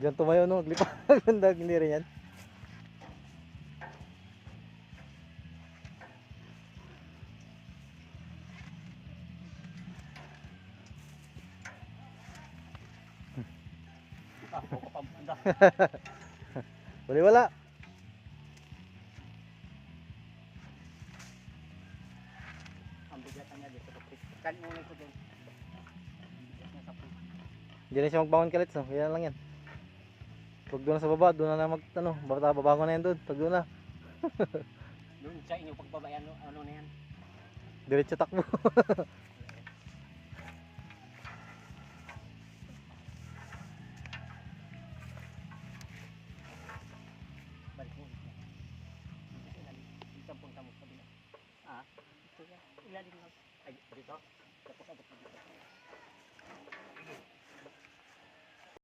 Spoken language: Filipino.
Diyan tumayo no, glipa. Ganda, hindi rin yan. Ah, buko pa banda. Wala wala. Ang bigatan niya dito sa pris. Kan mo ko din. Bigat niya sa pris. Diyan na siya magbangon kalit, no? Yan lang yan. Pag doon na sa baba, doon na mag, ano, babangon na yan doon. Pag doon na, Doon sa inyo pagbabayan ano na yan. diretso takbo. Balik mo. Dito punta mo sa bila. Ah, ito yan. Ilalim lang. Ay, dito. Tapos abot mo dito.